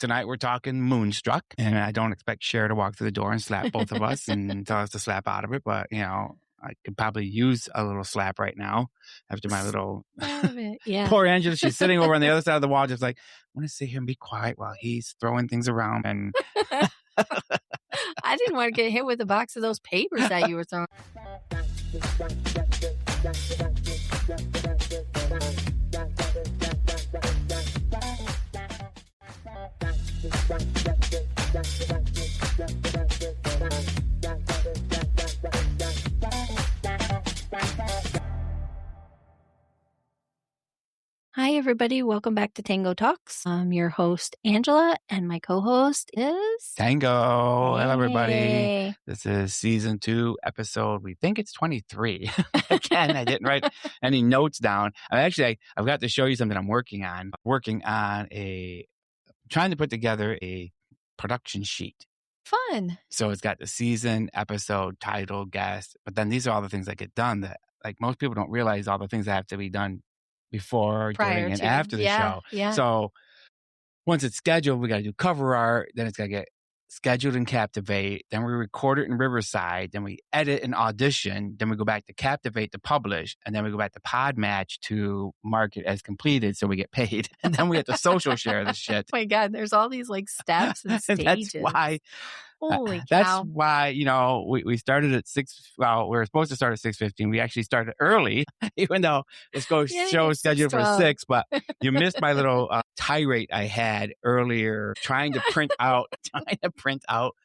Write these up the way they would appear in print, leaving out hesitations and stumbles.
Tonight we're talking Moonstruck, and I don't expect Cher to walk through the door and slap both of us and tell us to slap out of it, but, I could probably use a little slap right now after my little... Out of it. Yeah. Poor Angela, she's sitting over on the other side of the wall just like, I want to sit here and be quiet while he's throwing things around. And I didn't want to get hit with a box of those papers that you were throwing. Hi, everybody. Welcome back to Tango Talks. I'm your host, Angela, and my co-host is... Tango. Hey. Hello, everybody. This is season 2, episode, we think it's 23. Again, I didn't write any notes down. I've got to show you something I'm working on. Trying to put together a production sheet. Fun. So it's got the season, episode, title, guest, but then these are all the things that get done that, like, most people don't realize all the things that have to be done before, during, and after the show. Yeah. So once it's scheduled, we got to do cover art. Then it's got to get scheduled in Captivate. Then we record it in Riverside. Then we edit and audition. Then we go back to Captivate to publish. And then we go back to Podmatch to mark it as completed so we get paid. And then we have to social share the shit. Oh my God, there's all these like steps and stages. That's why. Holy cow. That's why, we started at 6. Well, we were supposed to start at 6:15. We actually started early, even though the show was scheduled for 6. But you missed my little tirade I had earlier trying to print out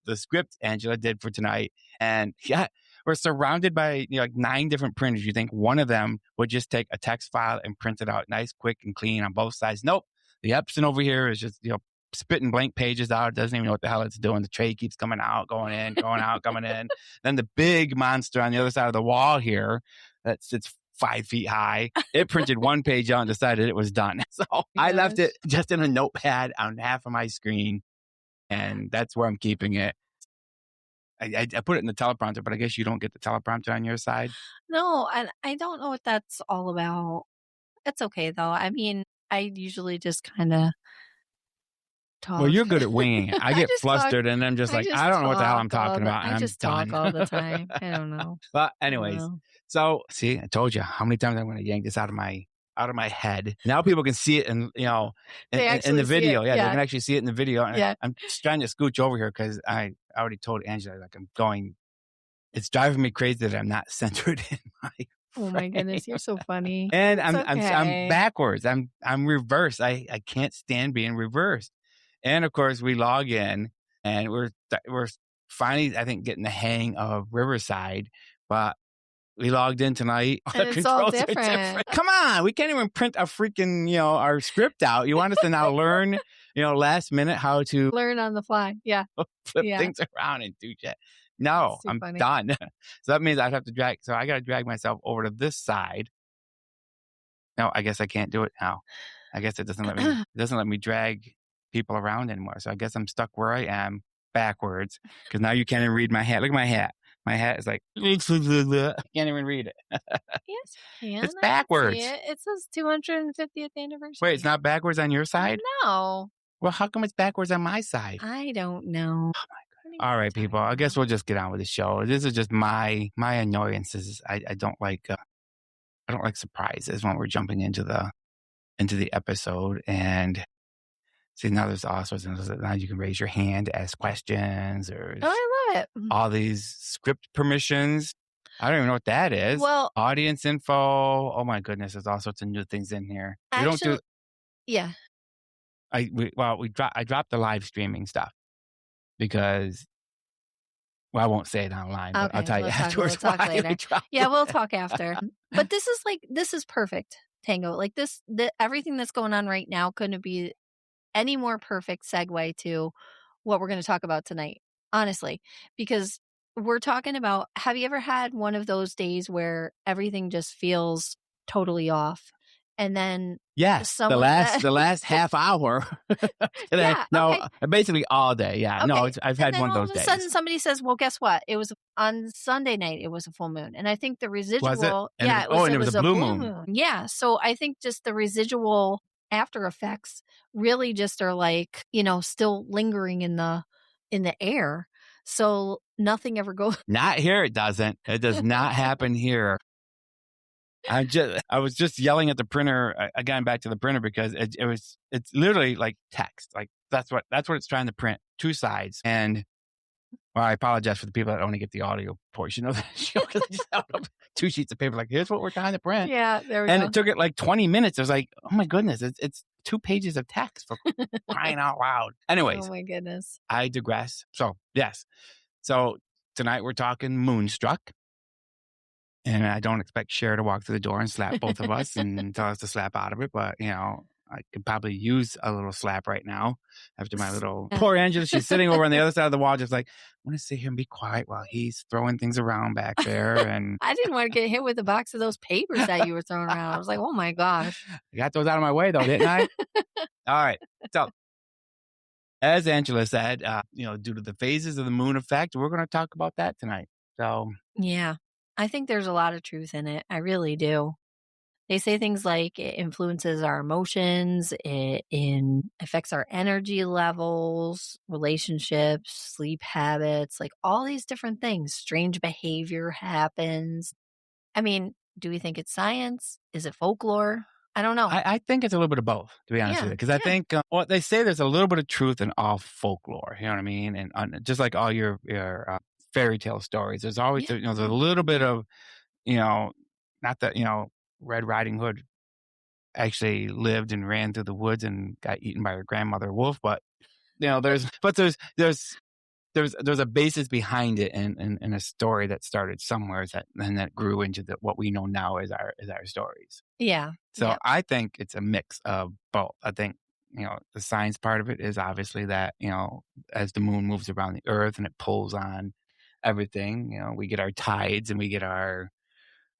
the script Angela did for tonight. And yeah, we're surrounded by 9 different printers. You think one of them would just take a text file and print it out nice, quick, and clean on both sides. Nope. The Epson over here is just, spitting blank pages out. It doesn't even know what the hell it's doing. The tray keeps coming out, going in, going out, coming in. Then the big monster on the other side of the wall here that sits 5 feet high, it printed one page out and decided it was done. So I left it just in a notepad on half of my screen, and that's where I'm keeping it. I put it in the teleprompter, but I guess you don't get the teleprompter on your side. No, and I don't know what that's all about. It's okay, though. I mean, I usually just kind of talk. Well, you're good at winging it. I get flustered and I'm just like, I don't know what the hell I'm talking about. And I just talk all the time. I don't know. But anyways, so see, I told you how many times I'm going to yank this out of my head. Now people can see it in the video. Yeah, they can actually see it in the video. And I'm just trying to scooch over here because I already told Angela, like, it's driving me crazy that I'm not centered in my Oh my goodness, you're so funny. And I'm backwards. I'm reversed. I can't stand being reversed. And of course, we log in, and we're finally, I think, getting the hang of Riverside. But we logged in tonight. And it's all different. Come on, we can't even print a freaking our script out. You want us to now learn last minute how to learn on the fly? Yeah, flip things around and do shit. No, I'm done. So that means I have to drag. So I got to drag myself over to this side. No, I guess I can't do it now. I guess it doesn't let me drag people around anymore. So I guess I'm stuck where I am backwards because now you can't even read my hat. Look at my hat. My hat is like, I can't even read it. Yes, you can. It's backwards. It says 250th anniversary. Wait, it's not backwards on your side? No. Well, how come it's backwards on my side? I don't know. Oh my God. All right, people. I guess we'll just get on with the show. This is just my annoyances. I don't like surprises when we're jumping into the episode. And see, now there's all sorts of things. Now you can raise your hand, ask questions, or I love it. All these script permissions. I don't even know what that is. Well, audience info. Oh my goodness, there's all sorts of new things in here. Yeah. I dropped the live streaming stuff because, well, I won't say it online, but I'll tell you afterwards. We'll talk later. Yeah, we'll talk after. But this is perfect, Tango. Like everything that's going on right now couldn't be any more perfect segue to what we're going to talk about tonight, honestly, because we're talking about, have you ever had one of those days where everything just feels totally off? And then the last half hour. Basically all day. Yeah, okay. No, I've had one of those days. All of a sudden, somebody says, "Well, guess what? It was on Sunday night. It was a full moon." And I think the residual. Was it? It was a blue moon. Yeah, so I think just the residual after effects really just are like, still lingering in the air. So nothing ever goes. Not here. It doesn't. It does not happen here. I was just yelling at the printer again, back to the printer, because it's literally like text. Like that's what it's trying to print, 2 sides. And well, I apologize for the people that only get the audio portion of the show, because I just held up 2 sheets of paper. Like, here's what we're trying to print. Yeah, there we and go. It took it like 20 minutes. I was like, oh my goodness, it's 2 pages of text, for crying out loud. Anyways, Oh my goodness. I digress. So yes, so tonight we're talking Moonstruck. And I don't expect Cher to walk through the door and slap both of us and tell us to slap out of it. But, I could probably use a little slap right now after my little poor Angela. She's sitting over on the other side of the wall, just like, I want to sit here and be quiet while he's throwing things around back there. And I didn't want to get hit with a box of those papers that you were throwing around. I was like, oh my gosh. I got those out of my way, though, didn't I? All right. So, as Angela said, due to the phases of the moon effect, we're going to talk about that tonight. So, yeah, I think there's a lot of truth in it. I really do. They say things like it influences our emotions, it affects our energy levels, relationships, sleep habits, like all these different things. Strange behavior happens. I mean, do we think it's science? Is it folklore? I don't know. I think it's a little bit of both, to be honest with you, because I think they say there's a little bit of truth in all folklore. You know what I mean? And just like all your fairy tale stories, there's always there's a little bit of not that Red Riding Hood actually lived and ran through the woods and got eaten by her grandmother wolf, but there's a basis behind it in a story that started somewhere that grew into what we know now as our stories. Yeah. So I think it's a mix of both. I think the science part of it is obviously that as the moon moves around the earth and it pulls on everything, we get our tides and we get our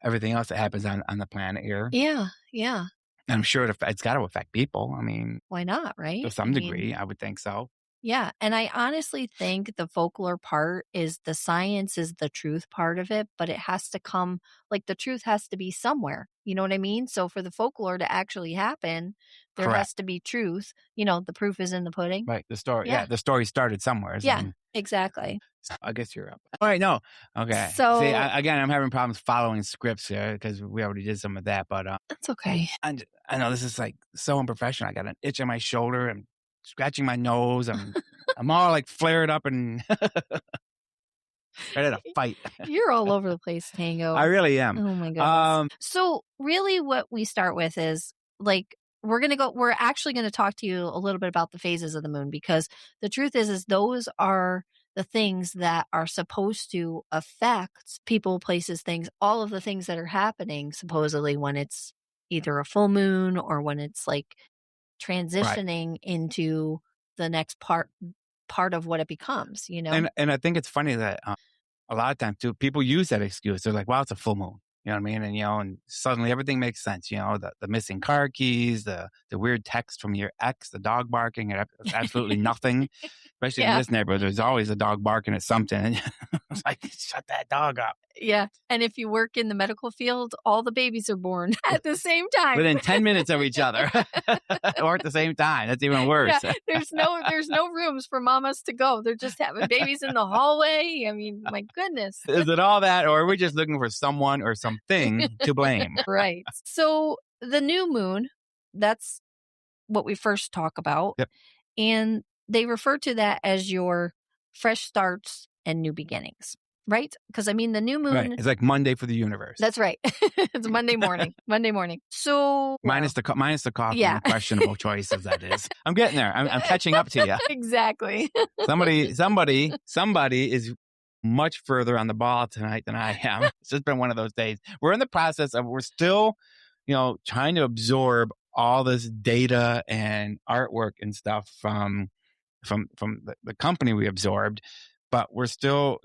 everything else that happens on the planet here. Yeah. And I'm sure it's got to affect people. I mean, why not, right? To some degree, I would think so. Yeah. And I honestly think the folklore part is the science is the truth part of it, but it has to come, like the truth has to be somewhere. You know what I mean? So for the folklore to actually happen, there has to be truth. The proof is in the pudding. Right. The story. Yeah. The story started somewhere. Yeah, exactly. I guess you're up. All right. No. Okay. So see, again, I'm having problems following scripts here because we already did some of that, but that's okay. I know this is like so unprofessional. I got an itch on my shoulder. I'm scratching my nose. I'm all like flared up and ready to fight. You're all over the place, Tango. I really am. Oh my goodness. So really what we start with is like, we're actually going to talk to you a little bit about the phases of the moon, because the truth is those are the things that are supposed to affect people, places, things, all of the things that are happening supposedly when it's either a full moon or when it's like transitioning into the next part of what it becomes, And I think it's funny that a lot of times too, people use that excuse. They're like, well, it's a full moon. You know what I mean? And suddenly everything makes sense. The missing car keys, the weird text from your ex, the dog barking at absolutely nothing. Especially in this neighborhood, there's always a dog barking at something. It's like, shut that dog up. Yeah. And if you work in the medical field, all the babies are born at the same time. Within 10 minutes of each other. Or at the same time. That's even worse. Yeah. There's no rooms for mamas to go. They're just having babies in the hallway. I mean, my goodness. Is it all that, or are we just looking for someone or something to blame? Right. So the new moon, that's what we first talk about. Yep. And they refer to that as your fresh starts and new beginnings, right? Because I mean, the new moon. Right. It's like Monday for the universe. That's right. It's Monday morning. Monday morning. So minus the coffee and questionable choices. That is. I'm getting there. I'm catching up to you. Exactly. Somebody is much further on the ball tonight than I am. It's just been one of those days. We're in the process of, we're still, trying to absorb all this data and artwork and stuff from the company we absorbed, but we're still,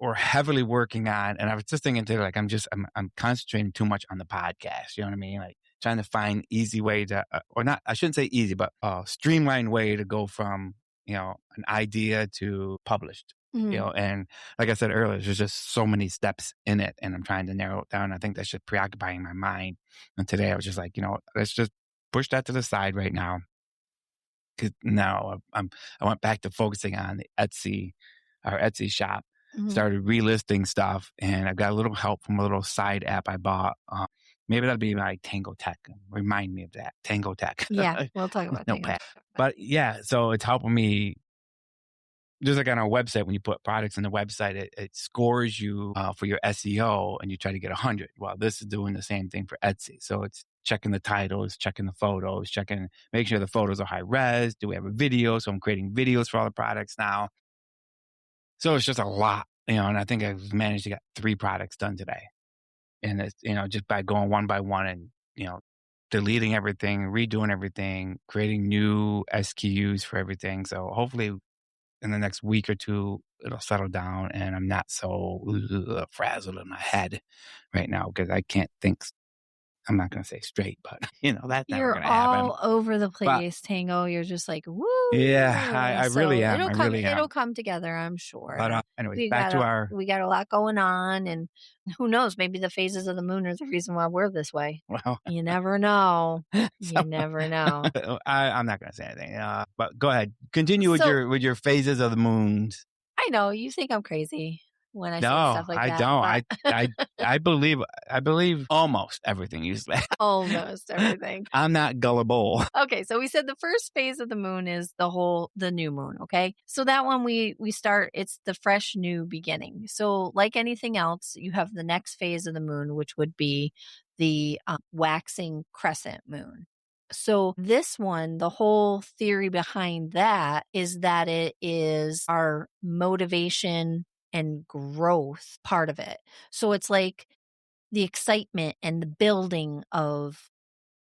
we're heavily working on, and I was just thinking today, like, I'm concentrating too much on the podcast. You know what I mean? Like trying to find easy way to, or not, I shouldn't say easy, but streamlined way to go from, an idea to published. Mm-hmm. And like I said earlier, there's just so many steps in it, and I'm trying to narrow it down. I think that's just preoccupying my mind. And today I was just like, let's just push that to the side right now. Cause now I went back to focusing on the our Etsy shop, started relisting stuff, and I got a little help from a little side app I bought. Maybe that'll be my Tango Tech. Remind me of that. Tango Tech. Yeah, we'll talk about Tango Notepad. Tech. But yeah, so it's helping me. Just like on our website, when you put products on the website, it scores you for your SEO, and you try to get 100. Well, this is doing the same thing for Etsy. So it's checking the titles, checking the photos, make sure the photos are high res. Do we have a video? So I'm creating videos for all the products now. So it's just a lot, and I think I've managed to get 3 products done today. And it's, just by going one by one and, deleting everything, redoing everything, creating new SKUs for everything. So hopefully in the next week or 2, it'll settle down and I'm not so frazzled in my head right now because I can't think. I'm not going to say straight, but that's never going to happen. You're all over the place, Tango. You're just like, woo. Yeah, I really am. It'll come together, I'm sure. But anyways, we back to we got a lot going on, and who knows? Maybe the phases of the moon are the reason why we're this way. Well, you never know. You never know. I'm not going to say anything. But go ahead, continue with your phases of the moons. I know you think I'm crazy when I say stuff like that. No, I don't. I believe almost everything you say. Almost everything. I'm not gullible. Okay, so we said the first phase of the moon is the new moon, okay? So that one we start, it's the fresh new beginning. So like anything else, you have the next phase of the moon, which would be the waxing crescent moon. So this one, the whole theory behind that is that it is our motivation and growth part of it. So it's like the excitement and the building of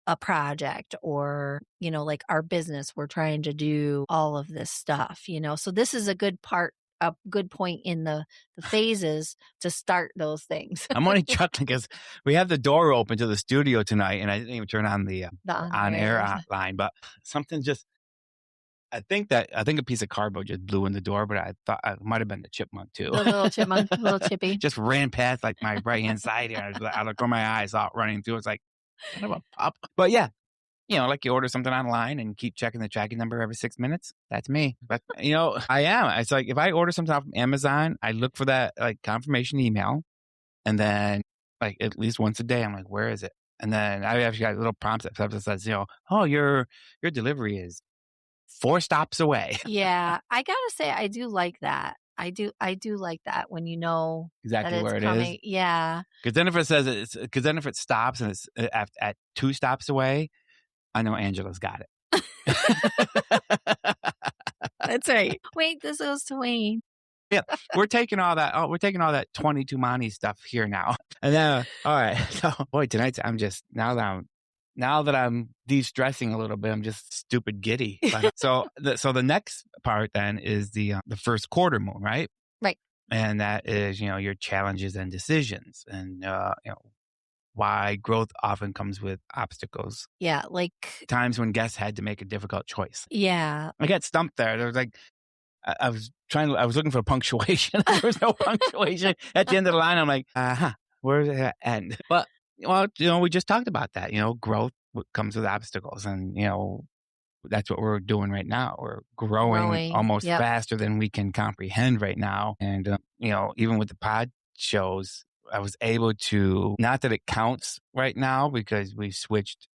a project or, like our business, we're trying to do all of this stuff, So this is a good point in the phases to start those things. I'm only chuckling because we have the door open to the studio tonight and I didn't even turn on the on-air line, but something just, I think a piece of cardboard just blew in the door, but I thought it might have been the chipmunk too. The little chipmunk, little chippy. Just ran past like my right-hand side here. I looked where my eyes out running through. It's like, kind of a pop. But yeah, like you order something online and keep checking the tracking number every 6 minutes. That's me. But, I am. It's like if I order something off from Amazon, I look for that like confirmation email. And then like at least once a day, I'm like, where is it? And then I actually got a little prompt that says, oh, your delivery is 4 stops away. Yeah. I got to say, I do like that. I do like that when you know exactly that where it coming. is. Yeah. Because then if it stops and it's at 2 stops away, I know Angela's got it. That's right. Wait, this goes to Wayne. Yeah, we're taking all that. Oh, we're taking all that 22 money stuff here now. And then, all right. So, boy, tonight I'm just now that I'm de-stressing a little bit, I'm just stupid giddy. But, so the next part then is the first quarter moon, right? Right. And that is your challenges and decisions, and why growth often comes with obstacles. Yeah, like times when guests had to make a difficult choice. Yeah. I got stumped there. There was like, I was looking for punctuation. There was no punctuation at the end of the line. I'm like, where does it end? But, well, we just talked about that. Growth comes with obstacles. And, that's what we're doing right now. We're growing almost faster than we can comprehend right now. And, even with the pod shows, I was able to, not that it counts right now because we've switched,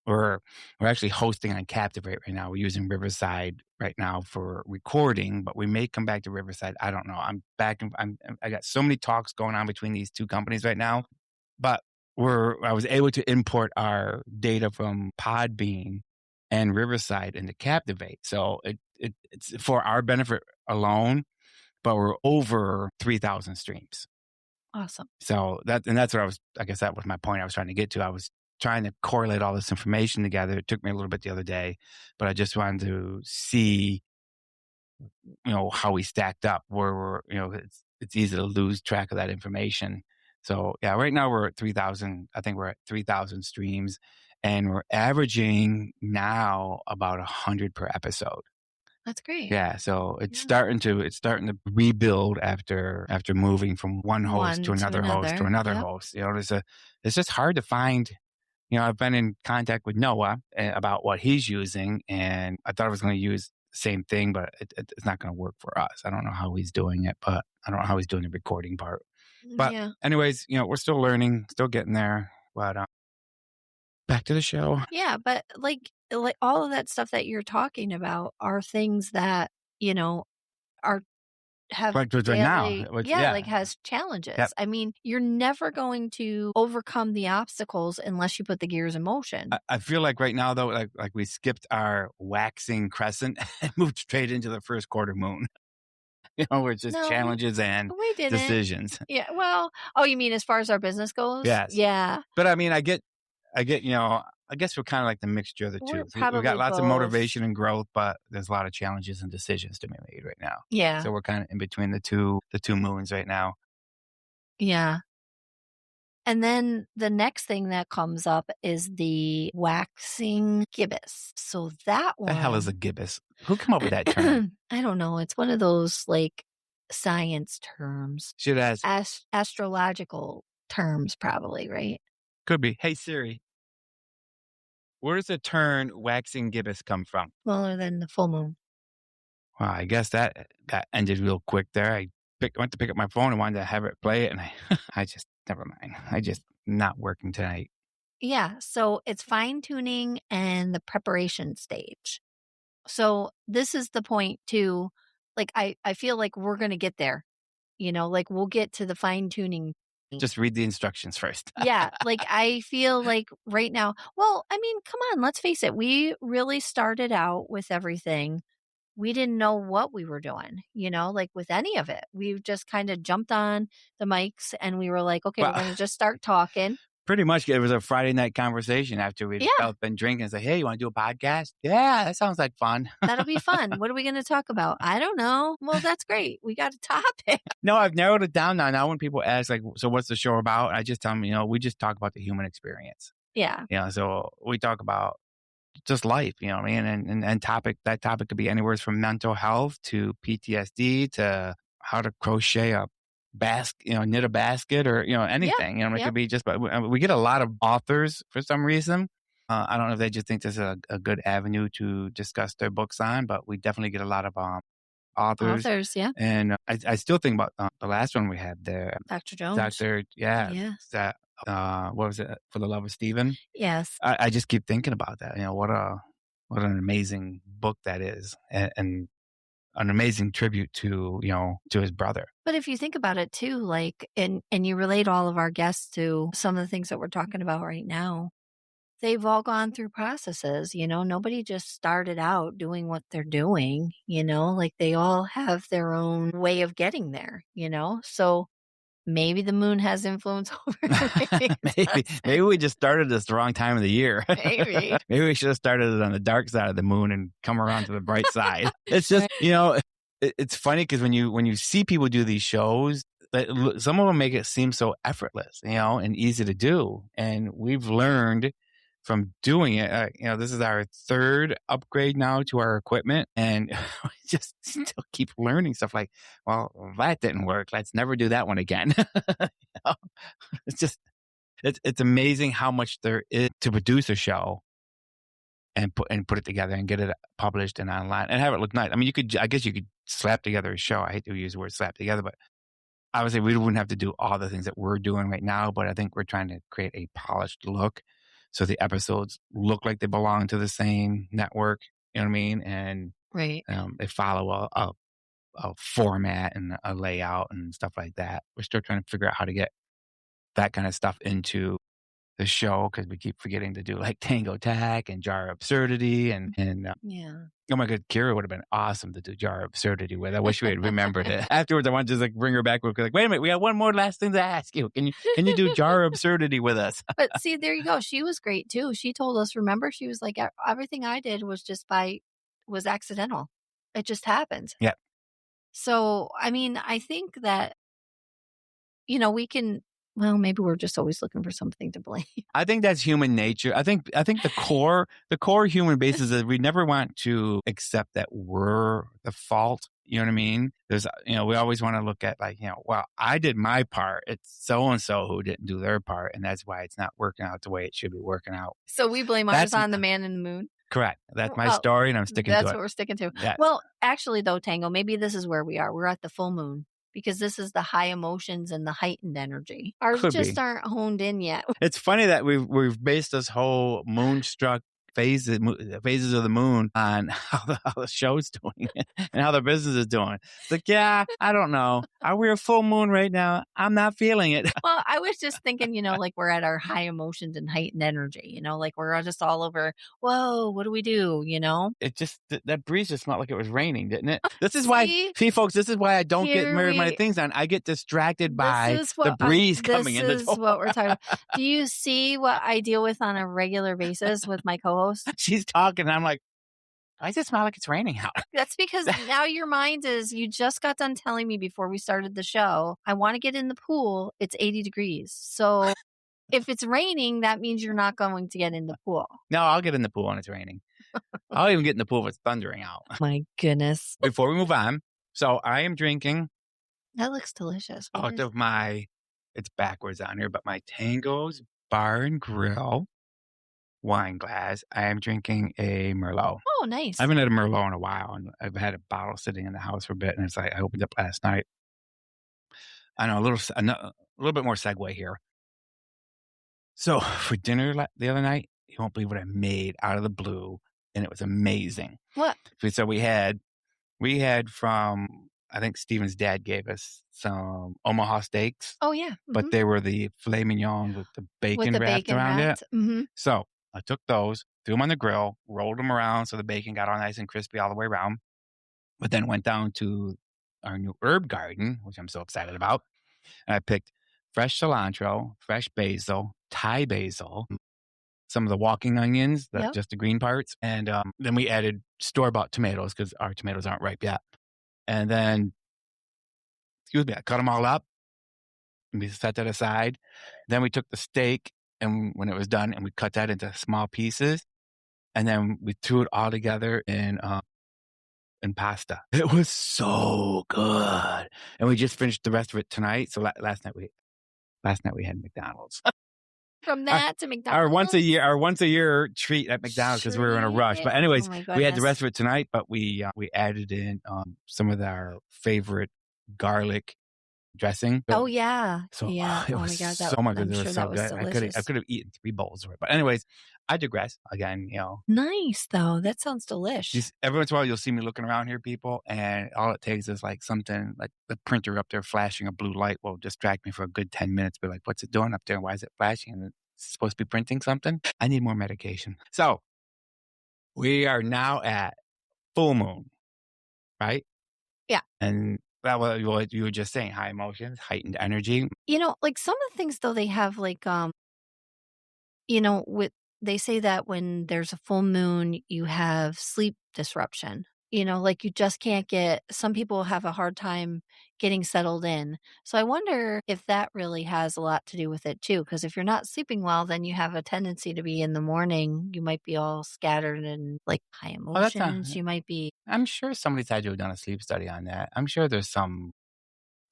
we're actually hosting on Captivate right now. We're using Riverside right now for recording, but we may come back to Riverside. I don't know. I'm back. I got so many talks going on between these 2 companies right now, but I was able to import our data from Podbean and Riverside into Captivate. So it's for our benefit alone, but we're over 3,000 streams. Awesome. So that's what I guess that was my point I was trying to get to. I was trying to correlate all this information together. It took me a little bit the other day, but I just wanted to see, how we stacked up where we're, it's easy to lose track of that information. So yeah, right now we're at 3,000. I think we're at 3,000 streams and we're averaging now about 100 per episode. That's great. Yeah. So it's starting to rebuild after moving from one host to another host to another host. It's just hard to find I've been in contact with Noah about what he's using, and I thought I was going to use the same thing, but it's not going to work for us. I don't know how he's doing it, but I don't know how he's doing the recording part. But anyways, we're still learning, still getting there. But back to the show. Yeah, but like all of that stuff that you're talking about are things that, are have Right now, which, like has challenges. Yep. I mean, you're never going to overcome the obstacles unless you put the gears in motion. I feel like right now, though, like we skipped our waxing crescent and moved straight into the first quarter moon. Where it's just challenges and decisions. Yeah. Well, you mean as far as our business goes? Yes. Yeah. But I mean, I get, I guess we're kind of like the mixture of the two. We've got lots of motivation and growth, but there's a lot of challenges and decisions to be made right now. Yeah. So we're kind of in between the two moons right now. Yeah. And then the next thing that comes up is the waxing gibbous. So that one. The hell is a gibbous? Who came up with that term? I don't know. It's one of those like science terms. Should ask. Astrological terms, probably, right? Could be. Hey, Siri. Where does the term waxing gibbous come from? Smaller than the full moon. Well, I guess that ended real quick there. I went to pick up my phone and wanted to have it play it, and I just, never mind. I just not working tonight. Yeah, so it's fine-tuning and the preparation stage. So this is the point too, like I feel like we're going to get there, like we'll get to the fine-tuning. Just read the instructions first. Yeah, like I feel like right now, well, I mean, come on, let's face it. We really started out with everything. We didn't know what we were doing, like with any of it. We just kind of jumped on the mics and we were like, okay, we're going to just start talking. Pretty much it was a Friday night conversation after we'd both been drinking. It's like, hey, you want to do a podcast? Yeah, that sounds like fun. That'll be fun. What are we going to talk about? I don't know. Well, that's great. We got a topic. No, I've narrowed it down now. Now when people ask, like, so what's the show about? I just tell them, we just talk about the human experience. Yeah. So we talk about just life, you know what I mean? And that topic could be anywhere from mental health to PTSD to how to crochet a knit a basket or, anything. It could be just, but we get a lot of authors for some reason. I don't know if they just think this is a good avenue to discuss their books on, but we definitely get a lot of authors. Yeah. And I still think about the last one we had there. Dr. Jones. Yes. That, what was it? For the Love of Stephen? Yes. I just keep thinking about that. What an amazing book that is. And an amazing tribute to his brother. But if you think about it too, like, and you relate all of our guests to some of the things that we're talking about right now, they've all gone through processes, nobody just started out doing what they're doing, like they all have their own way of getting there, so maybe the moon has influence over maybe we just started this the wrong time of the year. Maybe we should have started it on the dark side of the moon and come around to the bright side. It's just, it's funny because when you see people do these shows, some of them make it seem so effortless, and easy to do. And we've learned from doing it, this is our third upgrade now to our equipment, and we just still keep learning stuff like, well, that didn't work. Let's never do that one again. It's just, it's amazing how much there is to produce a show and put it together and get it published and online and have it look nice. I mean, I guess you could slap together a show. I hate to use the word slap together, but obviously we wouldn't have to do all the things that we're doing right now, but I think we're trying to create a polished look. So the episodes look like they belong to the same network, you know what I mean? And right. They follow a format and a layout and stuff like that. We're still trying to figure out how to get that kind of stuff into the show because we keep forgetting to do like Tango Tack and Jar of Absurdity and yeah. Oh my God, Kira would have been awesome to do Jar of Absurdity with. I wish we had remembered it. Afterwards, I wanted to just like bring her back. We're like, wait a minute, we got one more last thing to ask you. Can you do Jar of Absurdity with us? But see, there you go. She was great too. She told us, remember, she was like, everything I did was was accidental. It just happened. Yeah. So, I mean, I think that, we can. Well, maybe we're just always looking for something to blame. I think that's human nature. I think the core human basis is we never want to accept that we're the fault. You know what I mean? There's, we always want to look at like, well, I did my part. It's so-and-so who didn't do their part. And that's why it's not working out the way it should be working out. So we blame ours on the man in the moon. Correct. That's my story, and I'm sticking to it. That's what we're sticking to. Yes. Well, actually, though, Tango, maybe this is where we are. We're at the full moon because this is the high emotions and the heightened energy. Ours just aren't honed in yet. It's funny that we've based this whole moonstruck phases of the moon on how the show's doing and how the business is doing. It's like, yeah, I don't know. Are we a full moon right now? I'm not feeling it. Well, I was just thinking, like we're at our high emotions and heightened energy, like we're all just all over, whoa, what do we do, It just, that breeze just smelled like it was raining, didn't it? This is why, folks, this is why I don't get married my things on. I get distracted by the breeze coming in the door. This is what we're talking about. Do you see what I deal with on a regular basis with my co-host? She's talking, and I'm like, why does it smell like it's raining out? That's because now your mind is, you just got done telling me before we started the show, I want to get in the pool. It's 80 degrees. So if it's raining, that means you're not going to get in the pool. No, I'll get in the pool when it's raining. I'll even get in the pool if it's thundering out. My goodness. Before we move on, so I am drinking. That looks delicious. Out of it's backwards on here, but my Tango's Bar and Grill wine glass. I am drinking a Merlot. Oh, nice. I haven't had a Merlot in a while, and I've had a bottle sitting in the house for a bit, and it's like I opened up last night. I know, a little bit more segue here. So for dinner the other night, you won't believe what I made out of the blue, and it was amazing. What? So we had from, I think Steven's dad gave us some Omaha steaks. Oh, yeah. Mm-hmm. But they were the filet mignon with the bacon wrapped around it. Mm-hmm. So I took those, threw them on the grill, rolled them around so the bacon got all nice and crispy all the way around. But then went down to our new herb garden, which I'm so excited about. And I picked fresh cilantro, fresh basil, Thai basil, some of the walking onions, just the green parts. And then we added store-bought tomatoes because our tomatoes aren't ripe yet. And then, I cut them all up. And we set that aside. Then we took the steak, and when it was done, and we cut that into small pieces. And then we threw it all together in pasta. It was so good. And we just finished the rest of it tonight. So last night we had McDonald's. From that to McDonald's. Our once a year treat at McDonald's because we were in a rush. But anyways, we had the rest of it tonight, but we added in some of our favorite garlic dressing. Oh yeah. So yeah. it was so much good. It was so good. I could have eaten 3 bowls of it. But anyways, I digress again, Nice though. That sounds delicious. Every once in a while you'll see me looking around here, people, and all it takes is like something like the printer up there flashing a blue light will distract me for a good 10 minutes. Be like, what's it doing up there? Why is it flashing? And it's supposed to be printing something. I need more medication. So we are now at full moon, right? Yeah. And that was what you were just saying, high emotions, heightened energy. Like some of the things though, they have like, they say that when there's a full moon, you have sleep disruption. Like you just can't some people have a hard time getting settled in. So I wonder if that really has a lot to do with it too. Because if you're not sleeping well, then you have a tendency to be in the morning. You might be all scattered and like high emotions. You might be. I'm sure somebody's had to have done a sleep study on that. I'm sure there's some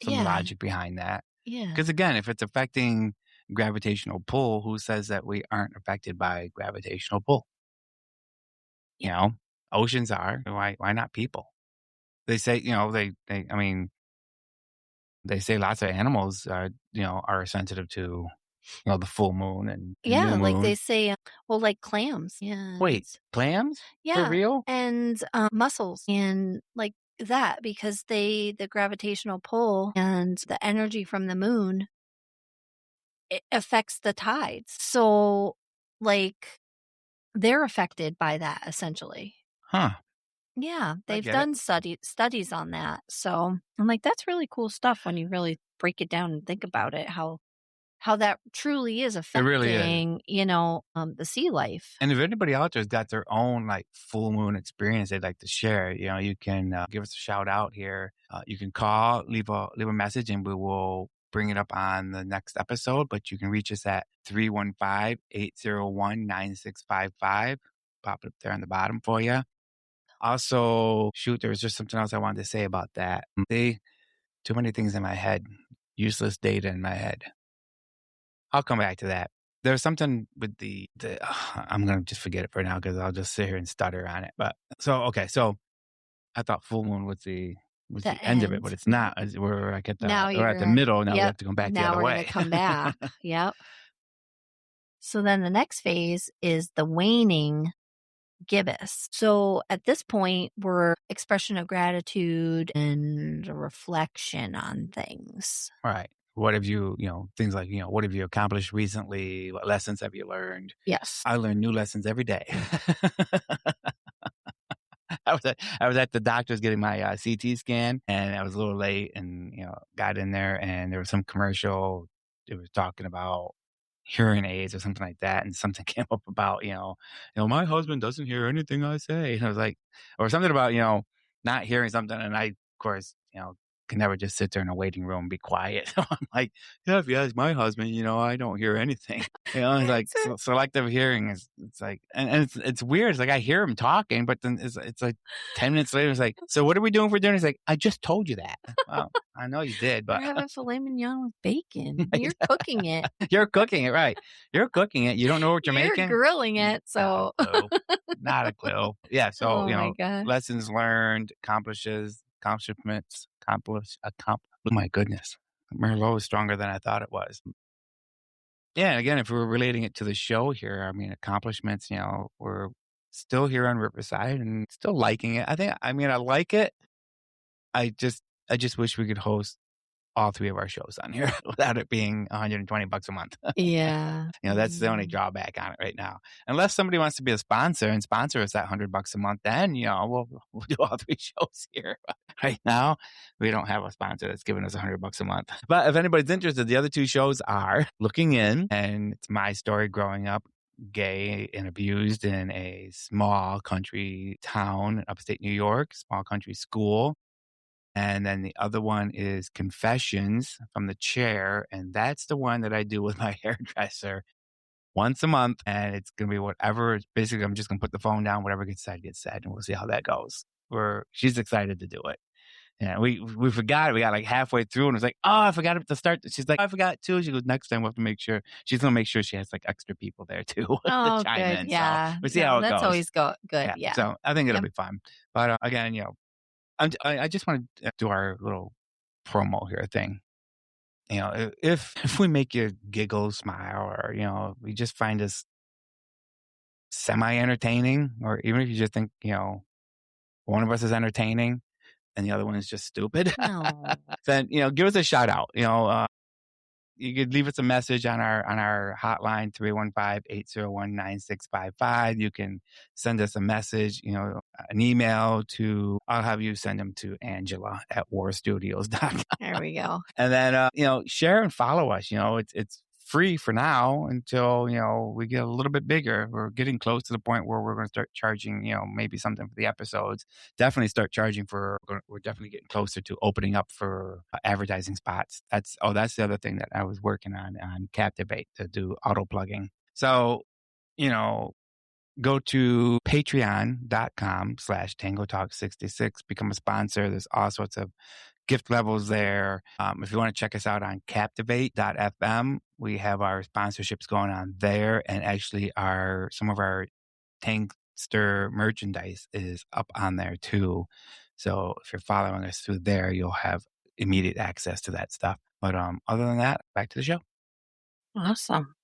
logic behind that. Yeah. Because again, if it's affecting gravitational pull, who says that we aren't affected by gravitational pull? Oceans are. Why not people? They say, they say lots of animals are sensitive to the full moon and new moon. Like they say, like clams. Yeah. Wait, clams? Yeah. For real? And mussels and like that because the gravitational pull and the energy from the moon, it affects the tides. So like they're affected by that essentially. Huh. Yeah, they've done studies on that. So I'm like, that's really cool stuff when you really break it down and think about it, how that truly is affecting, the sea life. And if anybody out there's got their own like full moon experience they'd like to share, you can give us a shout out here. You can call, leave a message, and we will bring it up on the next episode. But you can reach us at 315-801-9655. Pop it up there on the bottom for you. Also, shoot, there was just something else I wanted to say about that. Too many things in my head, useless data in my head. I'll come back to that. There's something with I'm going to just forget it for now because I'll just sit here and stutter on it. But so I thought full moon was the end of it, but it's not. We're like we're at the middle. Now we have to come back the other way. Now we're going to come back. Yep. So then the next phase is the waning gibbous. So at this point, we're expression of gratitude and reflection on things. Right. What have you, things like, what have you accomplished recently? What lessons have you learned? Yes. I learn new lessons every day. I was at the doctor's getting my CT scan, and I was a little late, and got in there, and there was some commercial. It was talking about hearing aids or something like that, and something came up about my husband doesn't hear anything I say, and I was like, or something about not hearing something, and I of course can never just sit there in a waiting room and be quiet. I'm like, yeah, if you ask my husband, I don't hear anything. It's like selective hearing it's like, and it's weird. It's like I hear him talking, but then it's like 10 minutes later, it's like, so what are we doing for dinner? It's like, I just told you that. Well, I know you did, but you're having filet mignon with bacon. You're cooking it. You're cooking it, right? You're cooking it. You don't know what you're making. You're grilling it, so not a clue. Yeah, so my gosh. lessons learned, accomplishments. Oh my goodness, Merlot is stronger than I thought it was. Yeah, and again, if we're relating it to the show here, I mean, accomplishments. We're still here on Riverside and still liking it. I like it. I just wish we could host all three of our shows on here without it being $120 a month. Yeah. That's the only drawback on it right now. Unless somebody wants to be a sponsor and sponsor us that $100 a month, then, we'll do all three shows here. Right now, we don't have a sponsor that's giving us $100 a month. But if anybody's interested, the other two shows are Looking In, and it's my story growing up gay and abused in a small country town in upstate New York, small country school. And then the other one is Confessions from the Cher. And that's the one that I do with my hairdresser once a month. And it's going to be whatever. Basically, I'm just going to put the phone down. Whatever gets said, and we'll see how that goes. She's excited to do it. Yeah, we forgot. We got like halfway through and it was like, oh, I forgot to start. She's like, I forgot too. She goes, next time we'll have to make sure. She's going to make sure she has like extra people there too. Oh, to chime good. in. Yeah. So we'll see how it goes. That's always good. Yeah. So I think it'll be fun. But again, I just want to do our little promo here thing. If we make you giggle, smile, or, we just find us semi-entertaining, or even if you just think, one of us is entertaining and the other one is just stupid, then, give us a shout out. You could leave us a message on our hotline, 315-801-9655. You can send us a message, an email I'll have you send them to Angela at warstudios.com. There we go. And then, share and follow us. It's free for now until, we get a little bit bigger. We're getting close to the point where we're going to start charging, maybe something for the episodes. Definitely start charging we're definitely getting closer to opening up for advertising spots. That's the other thing that I was working on Captivate to do auto plugging. So, go to patreon.com/tangotalk66, become a sponsor. There's all sorts of gift levels there. If you want to check us out on captivate.fm, we have our sponsorships going on there. And actually some of our Tankster merchandise is up on there too. So if you're following us through there, you'll have immediate access to that stuff. But other than that, back to the show. Awesome.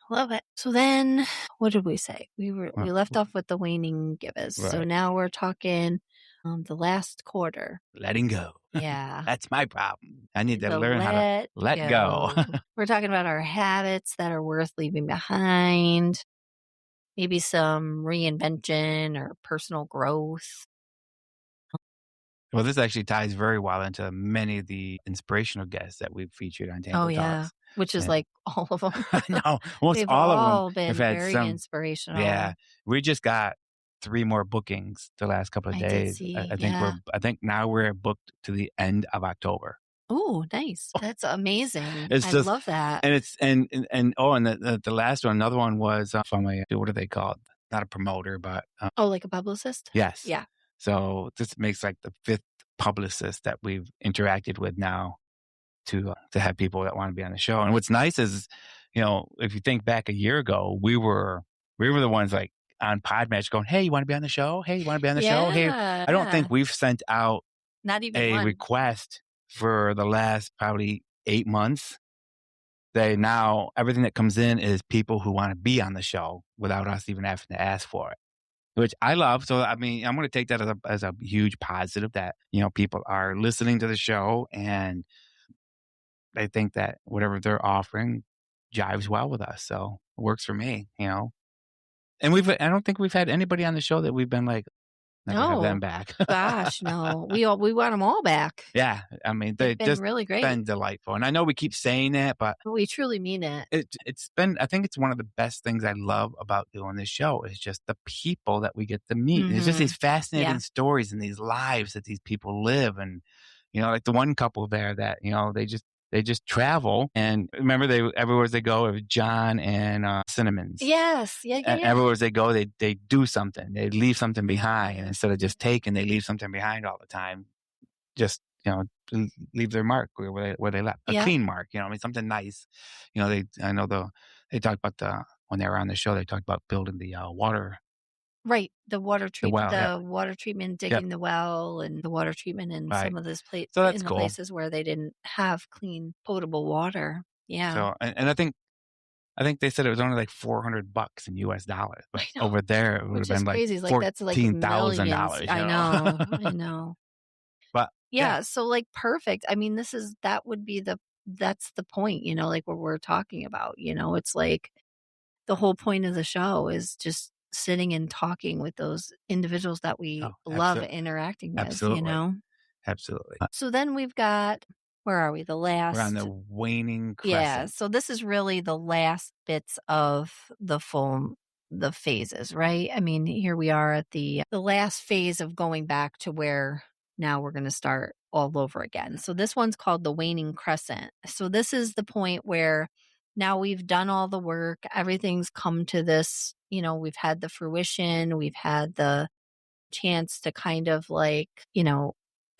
Love it. So then what did we say? We left off with the waning gibbous. Right. So now we're talking the last quarter. Letting go. Yeah. That's my problem. I need to learn how to let go. We're talking about our habits that are worth leaving behind. Maybe some reinvention or personal growth. Well, this actually ties very well into many of the inspirational guests that we've featured on Tango Talks. Yeah. Which is like all of them. I know. Almost They've all all of them been very inspirational. Yeah. We just got 3 more bookings the last couple of days. I think now we're booked to the end of October. Oh, nice. That's amazing. I love that. And the last one, another one was from what are they called? Not a promoter, but like a publicist? Yes. Yeah. So this makes like the fifth publicist that we've interacted with now to have people that want to be on the show. And what's nice is, if you think back a year ago, we were the ones like on Podmatch going, "Hey, you want to be on the show? Hey, you want to be on the show? Hey," I don't think we've sent out not even a one request for the last probably 8 months. They now everything that comes in is people who want to be on the show without us even having to ask for it, which I love. So I mean, I'm going to take that as a huge positive that people are listening to the show and they think that whatever they're offering jives well with us. So it works for me, And I don't think we've had anybody on the show that we've been like, never have them No. back. Gosh, no. We want them all back. Yeah. I mean, They've they been just really great. been delightful. And I know we keep saying that, but But we truly mean it. it's been, I think it's one of the best things I love about doing this show is just the people that we get to meet. And it's just these fascinating stories and these lives that these people live. And, like the one couple there that, they just travel, and remember everywhere they go, it was John and Cinnamons. Yes, yeah. Everywhere they go, they do something. They leave something behind, and instead of just taking, they leave something behind all the time. Just leave their mark where they left, a clean mark. I mean, something nice. They talked about when they were on the show, they talked about building the water. Right. The water treatment, well, water treatment, digging the well, and the water treatment in some of those So that's in the cool. places where they didn't have clean, potable water. Yeah. So, and I think they said it was only like $400 in US dollars, but over there it would have been like crazy. Like that's like $14,000. I know. I know. But yeah, so like perfect. I mean, that's the point, like what we're talking about, it's like the whole point of the show is just sitting and talking with those individuals that we love interacting with, Absolutely. So then we've got, where are we? We're on the waning crescent. Yeah, so this is really the last bits of the phases, right? I mean, here we are at the last phase of going back to where now we're going to start all over again. So this one's called the waning crescent. So this is the point where now we've done all the work. Everything's come to this, we've had the fruition. We've had the chance to kind of like,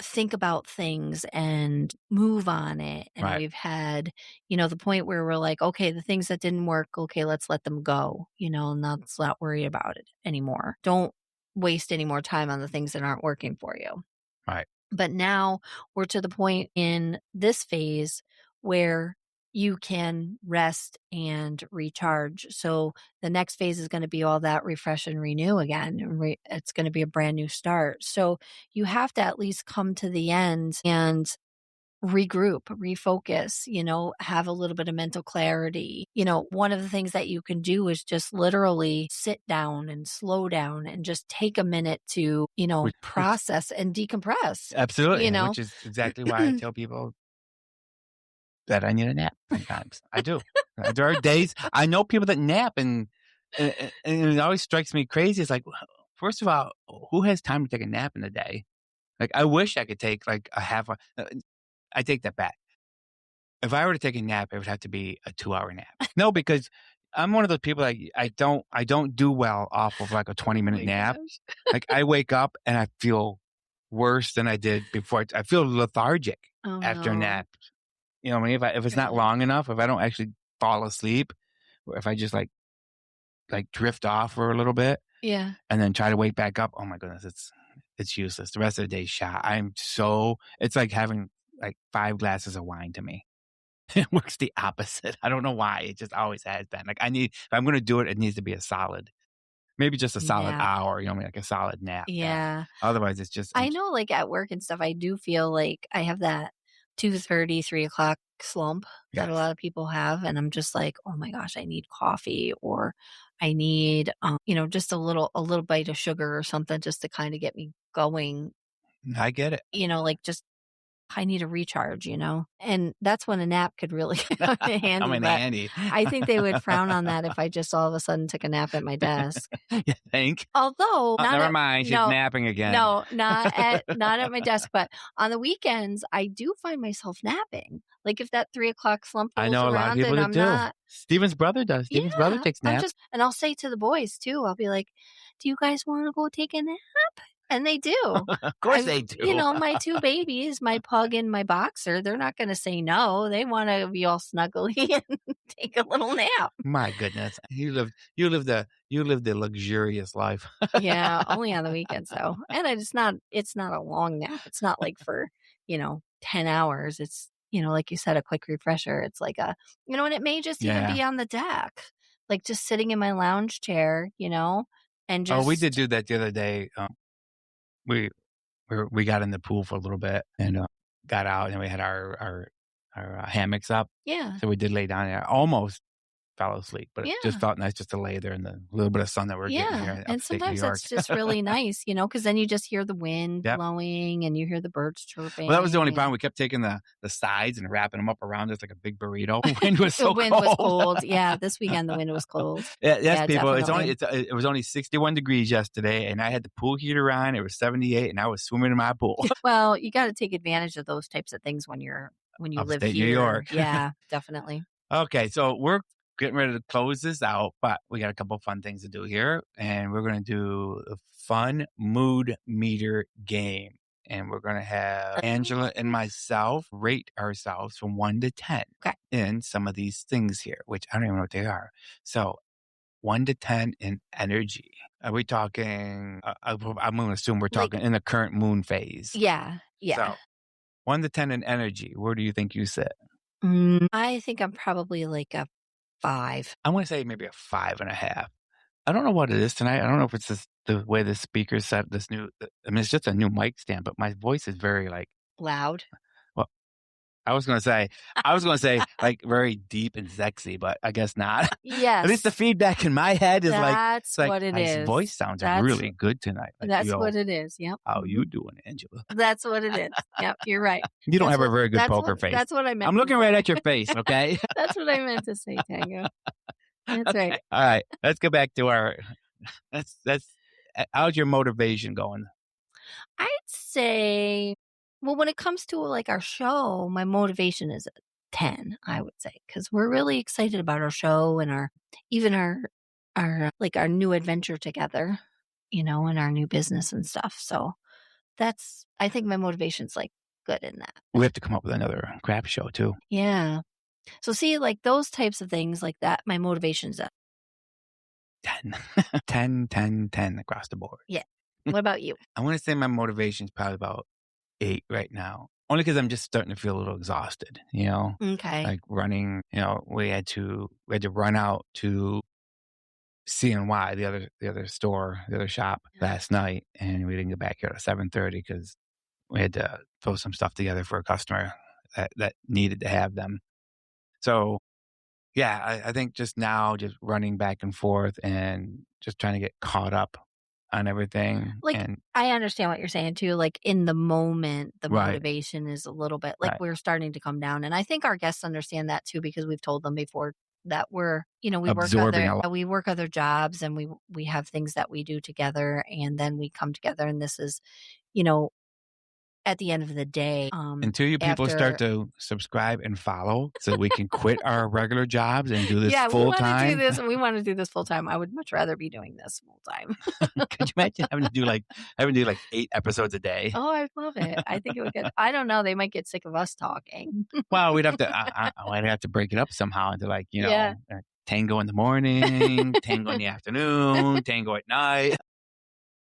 think about things and move on it. And we've had, the point where we're like, okay, the things that didn't work, okay, let's let them go, and let's not worry about it anymore. Don't waste any more time on the things that aren't working for you. Right. But now we're to the point in this phase where you can rest and recharge. So the next phase is going to be all that refresh and renew again. It's going to be a brand new start. So you have to at least come to the end and regroup, refocus, have a little bit of mental clarity. One of the things that you can do is just literally sit down and slow down and just take a minute to, process and decompress. Absolutely. Which is exactly why I tell people that I need a nap sometimes. I do. There are days, I know people that nap and it always strikes me crazy. It's like, first of all, who has time to take a nap in a day? Like, I wish I could take like I take that back. If I were to take a nap, it would have to be a 2-hour nap. No, because I'm one of those people that I don't do well off of like a 20-minute nap. Like I wake up and I feel worse than I did before. I feel lethargic after a nap. I mean, if it's not long enough, if I don't actually fall asleep, or if I just like drift off for a little bit, and then try to wake back up, oh my goodness, it's useless. The rest of the day's shot. It's like having like 5 glasses of wine to me. It works the opposite. I don't know why. It just always has been. Like if I'm going to do it, it needs to be a solid, maybe just a solid hour, like a solid nap. Yeah. Otherwise it's just, I know like at work and stuff, I do feel like I have that 2:30, 3:00 slump that a lot of people have. And I'm just like, oh my gosh, I need coffee, or I need, just a little bite of sugar or something just to kind of get me going. I get it. Like just, I need a recharge, and that's when a nap could really come in handy. Come in handy. I think they would frown on that if I just all of a sudden took a nap at my desk. You think? Although, never mind, she's napping again. No, not at my desk, but on the weekends, I do find myself napping. Like if that 3:00 slump rolls I know a lot of people that do. Steven's brother does. Steven's brother takes naps. And I'll say to the boys too, I'll be like, do you guys want to go take a nap? And they do. Of course they do. My 2 babies, my pug and my boxer, they're not going to say no. They want to be all snuggly and take a little nap. My goodness. You live the luxurious life. Yeah, only on the weekends though. And it's not a long nap. It's not like for, 10 hours. It's, like you said, a quick refresher. It's like and it may just even be on the deck, like just sitting in my lounge chair, and just. Oh, we did do that the other day. We got in the pool for a little bit and got out, and we had our hammocks up. Yeah. So we did lay down there. Almost fell asleep, but it just Yeah. felt nice just to lay there in the little bit of sun that we're getting here in And upstate New sometimes York. that's just really nice, because then you just hear the wind Yep. blowing and you hear the birds chirping. Well, that was the only problem. We kept taking the sides and wrapping them up around us like a big burrito. The wind was so The wind cold. was cold. Yeah, this weekend the wind was cold. Yes, Yeah, people. definitely. It was only 61 degrees yesterday, and I had the pool heater on. It was 78, and I was swimming in my pool. Well, you got to take advantage of those types of things when you live Upstate here. New York. Yeah, definitely. Okay, so we're getting ready to close this out, but we got a couple fun things to do here, and we're going to do a fun mood meter game. And we're going to have Angela and myself rate ourselves from 1 to 10 in some of these things here, which I don't even know what they are. So 1 to 10 in energy. Are we talking, I'm going to assume we're talking in the current moon phase. Yeah. So 1 to 10 in energy. Where do you think you sit? I think I'm probably like a 5. I'm going to say maybe a 5.5. I don't know what it is tonight. I don't know if it's the way the speaker set this new, it's just a new mic stand, but my voice is very like loud. Well, I was going to say like very deep and sexy, but I guess not. Yes. At least the feedback in my head is that's like what it my is. voice sounds really good tonight. Like, that's what it is. Yep. How you doing, Angela? That's what it is. Yep, you're right. You don't have a very good poker face. That's what I meant. I'm looking right at your face, okay? That's what I meant to say, Tango. That's right. All right. Let's go back to our how's your motivation going? I'd say, well, when it comes to like our show, my motivation is a 10, I would say, because we're really excited about our show and our new adventure together, and our new business and stuff. So I think my motivation's like good in that. We have to come up with another crap show too. Yeah. So see, like those types of things like that, my motivation's a 10. 10, 10, 10 across the board. Yeah. What about you? I want to say my motivation's probably about 8 right now. Only because I'm just starting to feel a little exhausted, Okay. Like running, we had to run out to CNY, the other store, the other shop last night, and we didn't get back here at 7:30 because we had to throw some stuff together for a customer that needed to have them. So, yeah, I think just now, just running back and forth and just trying to get caught up on everything. Like, and I understand what you're saying too. Like in the moment, the Right. motivation is a little bit like Right. we're starting to come down. And I think our guests understand that too, because we've told them before that we're, we Absorbing a lot. we work other jobs and we have things that we do together, and then we come together, and this is, at the end of the day, until you people start to subscribe and follow so we can quit our regular jobs and do this full time. We want to do this full time. I would much rather be doing this full time. Could you imagine having to do like 8 episodes a day? Oh, I love it. I think it would get, I don't know. They might get sick of us talking. Well, we'd have to, I'd have to break it up somehow into like, Yeah. tango in the morning, tango in the afternoon, tango at night.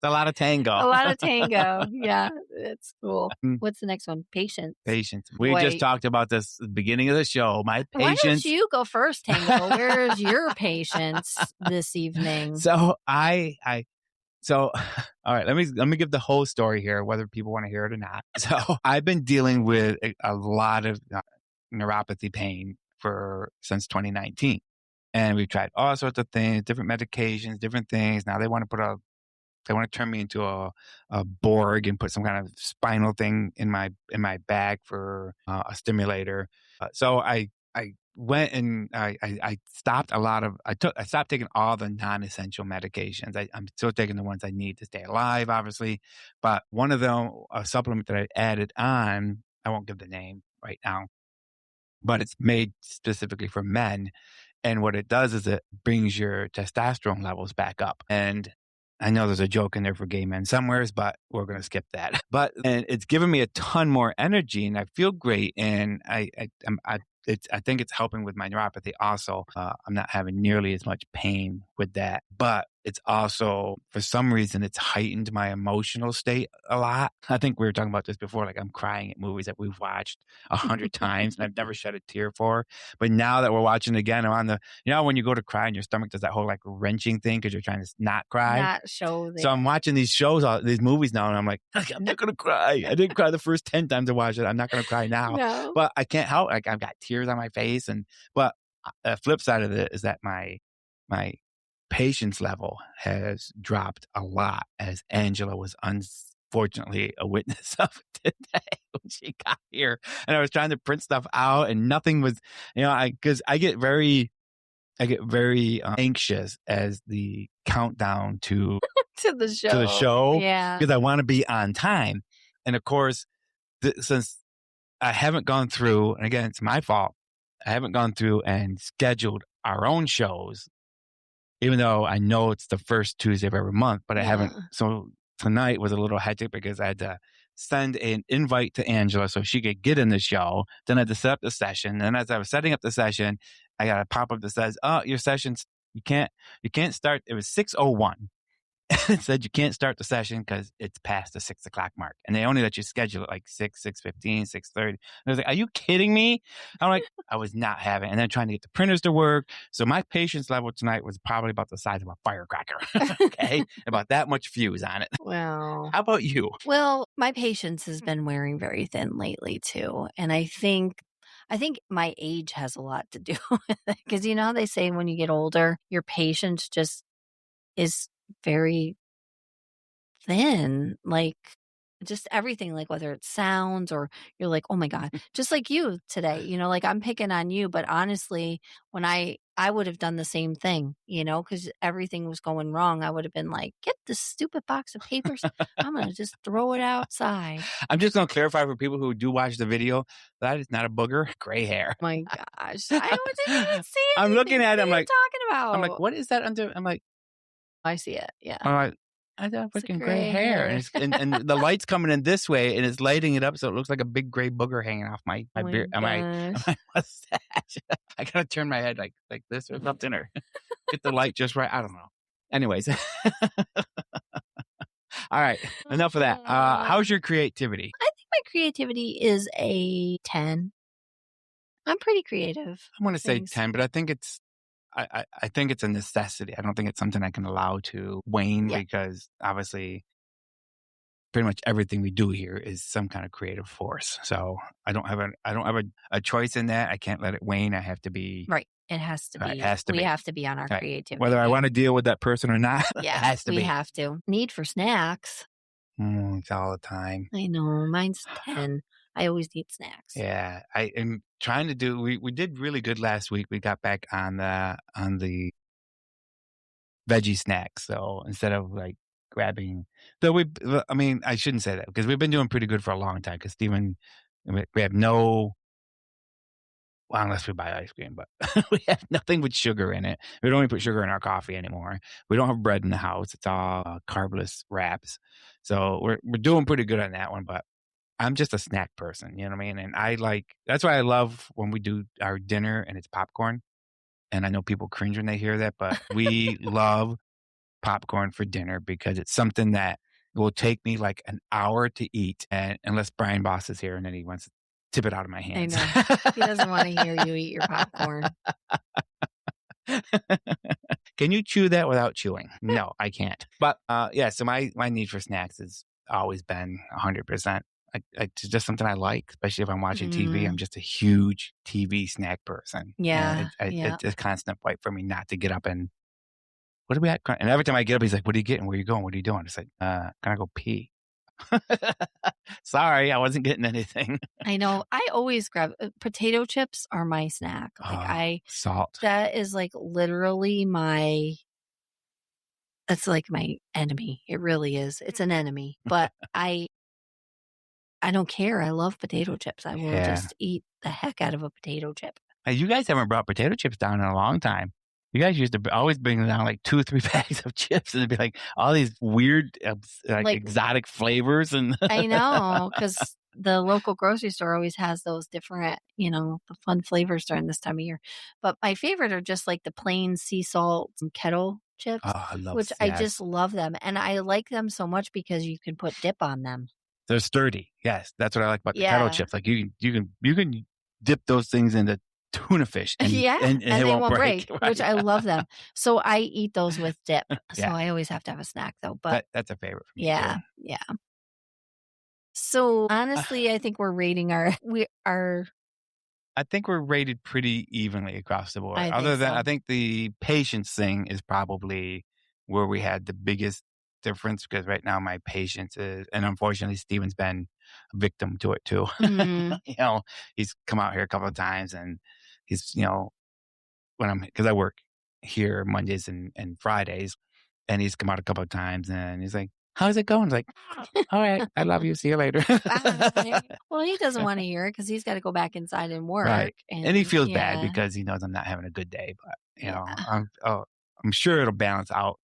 It's a lot of tango. A lot of tango. Yeah, it's cool. What's the next one? Patience. Patience. We just talked about this at the beginning of the show. My patience. Why don't you go first, Tango? Where's your patience this evening? So all right, let me give the whole story here, whether people want to hear it or not. So I've been dealing with a lot of neuropathy pain since 2019. And we've tried all sorts of things, different medications, different things. Now they want to turn me into a Borg and put some kind of spinal thing in my back for a stimulator. So I went and I stopped I stopped taking all the non-essential medications. I'm still taking the ones I need to stay alive, obviously. But one of them, a supplement that I added on, I won't give the name right now, but it's made specifically for men. And what it does is it brings your testosterone levels back up. And I know there's a joke in there for gay men somewheres, but we're going to skip that. But and it's given me a ton more energy, and I feel great. And I think it's helping with my neuropathy. Also, I'm not having nearly as much pain with that, but it's also, for some reason, it's heightened my emotional state a lot. I think we were talking about this before. Like, I'm crying at movies that we've watched 100 times and I've never shed a tear for. But now that we're watching again, I'm on the, when you go to cry and your stomach does that whole like wrenching thing because you're trying to not cry. Not show So I'm watching these shows, these movies now, and I'm like, I'm not going to cry. I didn't cry the first 10 times I watched it. I'm not going to cry now. No. But I can't help, like, I've got tears on my face. But the flip side of it is that my patience level has dropped a lot, as Angela was unfortunately a witness of today when she got here. And I was trying to print stuff out and nothing was, because I get very anxious as the countdown to the show. Yeah. Because I want to be on time. And of course, since I haven't gone through, and again, it's my fault, I haven't gone through and scheduled our own shows, even though I know it's the first Tuesday of every month, but I haven't. So tonight was a little hectic because I had to send an invite to Angela so she could get in the show. Then I had to set up the session. Then as I was setting up the session, I got a pop-up that says, "Oh, your session's, you can't start." It was 6:01. It said you can't start the session because it's past the 6 o'clock mark. And they only let you schedule it like 6, 6:15, 6:30. And I was like, are you kidding me? I'm like, I was not having it. And then trying to get the printers to work. So my patience level tonight was probably about the size of a firecracker. Okay. About that much fuse on it. Well, how about you? Well, my patience has been wearing very thin lately too. And I think my age has a lot to do with it. Because how they say when you get older, your patience just is very thin, like just everything, like whether it's sounds or you're like, oh my God, just like you today, like I'm picking on you, but honestly, when I would have done the same thing, because everything was going wrong. I would have been like, get this stupid box of papers. I'm going to just throw it outside. I'm just going to clarify for people who do watch the video, that is not a booger, gray hair. Oh my gosh. I didn't even see it. I'm looking at it. I'm like, talking about. I'm like, what is that under? I'm like, I see it. Yeah. I'm like, I got freaking gray hair. And the light's coming in this way and it's lighting it up so it looks like a big gray booger hanging off my beard, my mustache. I gotta turn my head like this or something, or get the light just right. I don't know. Anyways. All right. Enough of that. How's your creativity? I think my creativity is a 10. I'm pretty creative. I want to say 10, but I think it's I think it's a necessity. I don't think it's something I can allow to wane because obviously pretty much everything we do here is some kind of creative force. So I don't have a choice in that. I can't let it wane. I have to be right. It has to be. It has to we be. have to be on our creativity. Whether I want to deal with that person or not. Yeah, it has to we have to. Need for snacks. It's all the time. I know. Mine's 10. I always need snacks. Yeah, I am trying to do. We did really good last week. We got back on the veggie snacks. So instead of like grabbing, I shouldn't say that because we've been doing pretty good for a long time. Because Stephen, we have no. Well, unless we buy ice cream, but we have nothing with sugar in it. We don't even put sugar in our coffee anymore. We don't have bread in the house. It's all carbless wraps. So we're doing pretty good on that one, but I'm just a snack person, you know what I mean? And that's why I love when we do our dinner and it's popcorn. And I know people cringe when they hear that, but we love popcorn for dinner because it's something that will take me like an hour to eat. And unless Brian Boss is here and then he wants to tip it out of my hands. I know. He doesn't want to hear you eat your popcorn. Can you chew that without chewing? No, I can't. But so my need for snacks has always been 100%. It's just something I like, especially if I'm watching TV. I'm just a huge TV snack person. Yeah. It's a constant fight for me not to get up and, what are we at? And every time I get up, he's like, what are you getting? Where are you going? What are you doing? It's like, can I go pee? Sorry, I wasn't getting anything. I know. I always grab potato chips are my snack. Salt. That is like literally that's like my enemy. It really is. It's an enemy. But I don't care. I love potato chips. I will just eat the heck out of a potato chip. Hey, you guys haven't brought potato chips down in a long time. You guys used to always bring down like 2 or 3 bags of chips, and it'd be like all these weird, like exotic flavors. And I know, because the local grocery store always has those different, the fun flavors during this time of year. But my favorite are just like the plain sea salt and kettle chips, I love, which I just love them. And I like them so much because you can put dip on them. They're sturdy. Yes, that's what I like about the kettle chips. Like you can dip those things into tuna fish, and and they won't break, right? Which I love them. So I eat those with dip. So I always have to have a snack though. But that's a favorite for me yeah, too. yeah. So honestly, I think we're rating I think we're rated pretty evenly across the board. I think the patience thing is probably where we had the biggest difference, because right now my patience is, and unfortunately Steven's been a victim to it too. He's come out here a couple of times, and he's, because I work here Mondays and Fridays, and he's come out a couple of times, and he's like, "How's it going?" It's like, "All right, I love you. See you later." Well, he doesn't want to hear it because he's got to go back inside and work. Right. And he feels bad because he knows I'm not having a good day. But, I'm sure it'll balance out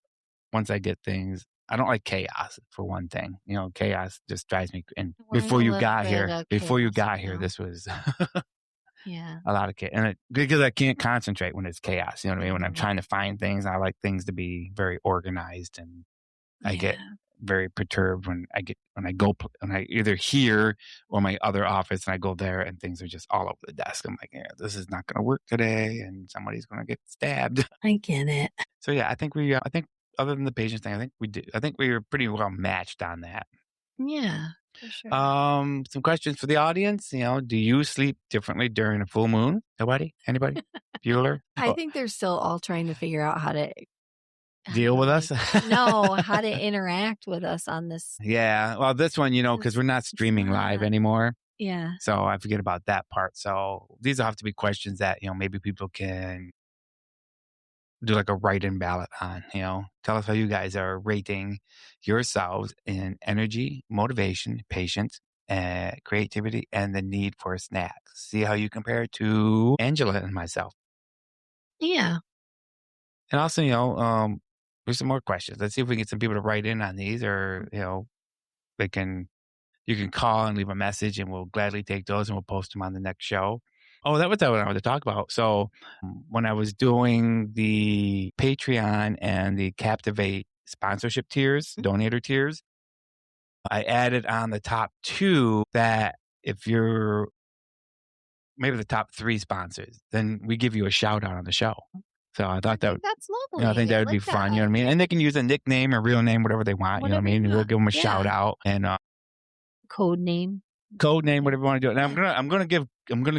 once I get things. I don't like chaos, for one thing. Chaos just drives me. And before you got here, this was a lot of chaos. And because I can't concentrate when it's chaos. You know what I mean? When I'm trying to find things, I like things to be very organized, and I get very perturbed when I either here or my other office, and I go there and things are just all over the desk. I'm like, this is not going to work today, and somebody's going to get stabbed. I get it. So I think other than the patience thing, I think we were pretty well matched on that. Yeah, for sure. Some questions for the audience. Do you sleep differently during a full moon? Nobody? Anybody? Bueller? I think they're still all trying to figure out how to deal with us? No, how to interact with us on this. Yeah. Well, this one, because we're not streaming live anymore. Yeah. So I forget about that part. So these will have to be questions that, maybe people can do like a write-in ballot on. Tell us how you guys are rating yourselves in energy, motivation, patience, creativity, and the need for snacks. See how you compare to Angela and myself. Yeah. And also, there's some more questions. Let's see if we can get some people to write in on these, or, you can call and leave a message, and we'll gladly take those, and we'll post them on the next show. Oh, that was what I wanted to talk about. So when I was doing the Patreon and the Captivate sponsorship tiers, donator tiers, I added on the top 2 that if you're maybe the top 3 sponsors, then we give you a shout out on the show. So I thought that's lovely. I think that would be fun. You know what I mean? And they can use a nickname or real name, whatever they want. You know what I mean? And we'll give them a shout out, and code name, whatever you want to do. And I'm gonna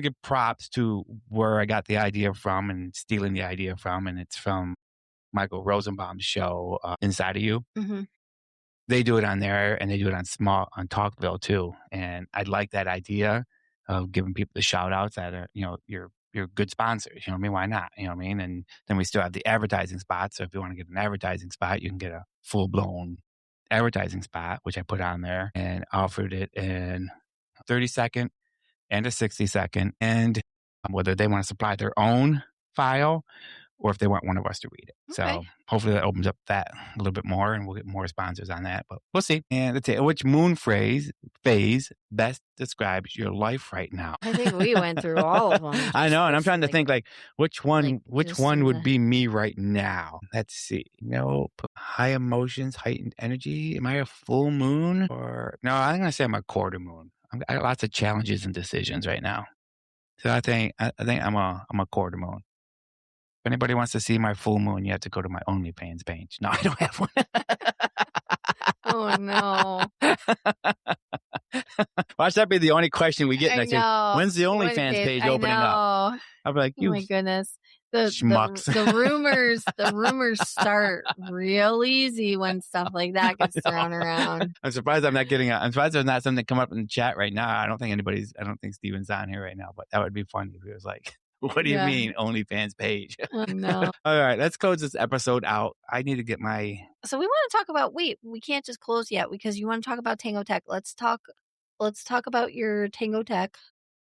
give props to where I got the idea from and stealing the idea from, and it's from Michael Rosenbaum's show, Inside of You. Mm-hmm. They do it on there, and they do it on Talkville too. And I like that idea of giving people the shout outs that are, you're good sponsors. You know what I mean? Why not? You know what I mean? And then we still have the advertising spot. So if you want to get an advertising spot, you can get a full blown advertising spot, which I put on there and offered it in a 30-second and a 60-second. And whether they want to supply their own file or if they want one of us to read it. Okay. So hopefully that opens up that a little bit more, and we'll get more sponsors on that, but we'll see. And let's see, which moon phase best describes your life right now? I think we went through all of them. I know, and I'm trying to think which one would be me right now. Let's see. High emotions, heightened energy. Am I a full moon? Or no, I'm going to say I'm a quarter moon. I got lots of challenges and decisions right now. So I think I'm a quarter moon. If anybody wants to see my full moon, you have to go to my OnlyFans page. No, I don't have one. Oh, no. Watch that be the only question we get next week. When's the OnlyFans page opening up? I'll be like, oh my goodness. Schmucks. The rumors start real easy when stuff like that gets thrown around. I'm surprised I'm surprised there's not something come up in the chat right now. I don't think Steven's on here right now, but that would be funny if it was like, what do you mean OnlyFans page? Oh, no. All right, let's close this episode out. I need to get So we want to talk about, we can't just close yet because you want to talk about Tango Tech. Let's talk about your Tango Tech.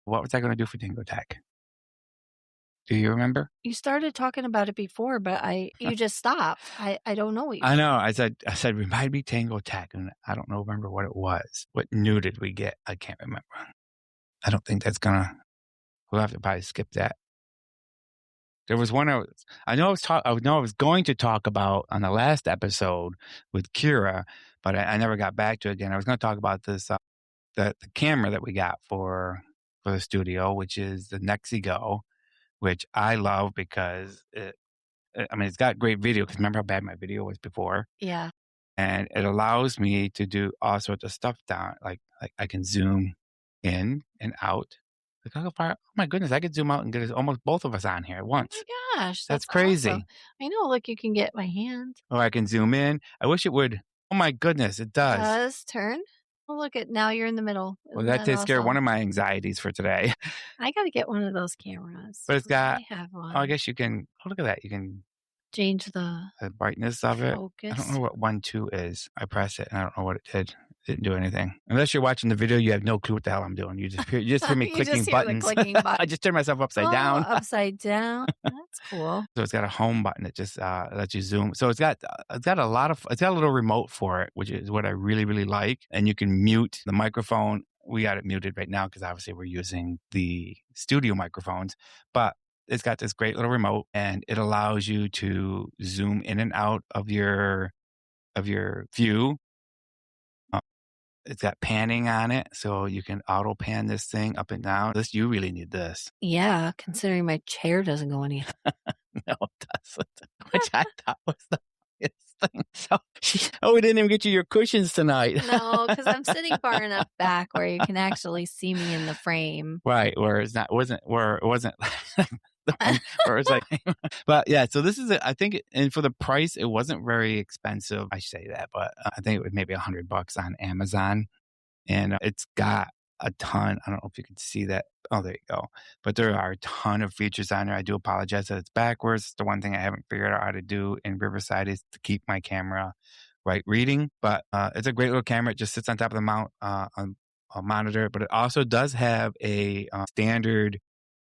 What was I going to do for Tango Tech? Do you remember? You started talking about it before, but you just stopped. I don't know what you I know. I said, remind me Tango Tech. And I don't know, remember what it was. What new did we get? I can't remember. I don't think that's we'll have to probably skip that. There was one I know I was going to talk about on the last episode with Kira, but I never got back to it again. I was going to talk about this, the camera that we got for the studio, which is the Nexi Go, which I love because it's got great video. Because remember how bad my video was before? Yeah. And it allows me to do all sorts of stuff down. Like I can zoom in and out. Like how far? Oh my goodness! I could zoom out and get almost both of us on here at once. Oh my gosh, that's crazy. Awesome. I know. Look, you can get my hand. Or I can zoom in. I wish it would. Oh my goodness, it does. It does turn. Well, look at now you're in the middle. Well, that takes care of one of my anxieties for today. I got to get one of those cameras. But it's got. I have one. Oh, I guess you can. Oh, look at that! You can change the brightness of it. Focus. I don't know what 1.2 is. I press it and I don't know what it did. It didn't do anything. Unless you're watching the video, you have no clue what the hell I'm doing. You just hear me clicking buttons. I just turned myself upside down. Upside down. That's cool. So it's got a home button that just lets you zoom. So it's got a little remote for it, which is what I really, really like. And you can mute the microphone. We got it muted right now because obviously we're using the studio microphones, but it's got this great little remote and it allows you to zoom in and out of your view. It's got panning on it, so you can auto pan this thing up and down. You really need this. Yeah, considering my chair doesn't go anywhere. No, it doesn't. Which I thought was the thing. So, we didn't even get you your cushions tonight. No, because I'm sitting far enough back where you can actually see me in the frame. Right, where it wasn't where it's like, but yeah, so this is I think, and for the price, it wasn't very expensive. I say that, but I think it was maybe $100 on Amazon, and it's got a ton. I don't know if you can see that. Oh, there you go. But there are a ton of features on there. I do apologize that it's backwards. The one thing I haven't figured out how to do in Riverside is to keep my camera right reading. But it's a great little camera. It just sits on top of the mount on a monitor. But it also does have a standard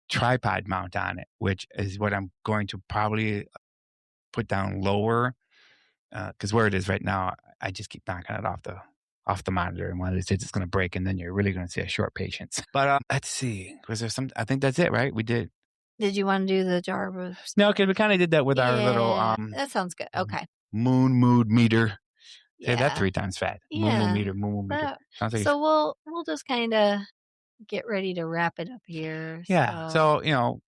tripod mount on it, which is what I'm going to probably put down lower because where it is right now, I just keep knocking it off the monitor, and one of these days it's going to break, and then you're really going to see a short patience. But let's see, was there some? I think that's it, right? We did. Did you want to do the jar of? No, because we kind of did that with our little. That sounds good. Okay. Moon mood meter. Say that 3 times fast. Yeah. Moon mood meter. Sounds like so we'll just kind of get ready to wrap it up here. Yeah. So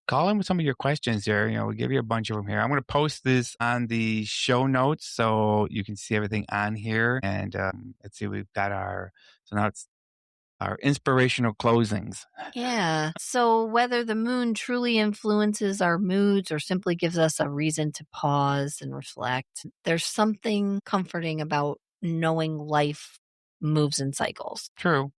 call in with some of your questions there. We'll give you a bunch of them here. I'm going to post this on the show notes so you can see everything on here. And let's see, we've got so now it's our inspirational closings. Yeah. So whether the moon truly influences our moods or simply gives us a reason to pause and reflect, there's something comforting about knowing life moves in cycles. True.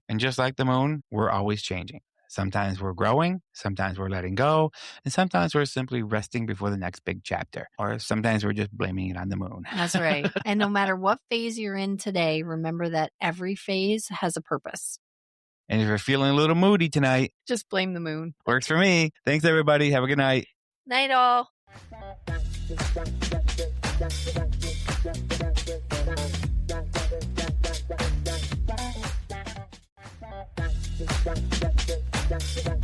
And just like the moon, we're always changing. Sometimes we're growing, sometimes we're letting go, and sometimes we're simply resting before the next big chapter. Or sometimes we're just blaming it on the moon. That's right. And no matter what phase you're in today, remember that every phase has a purpose. And if you're feeling a little moody tonight, just blame the moon. Works for me. Thanks, everybody. Have a good night. Night, all. That's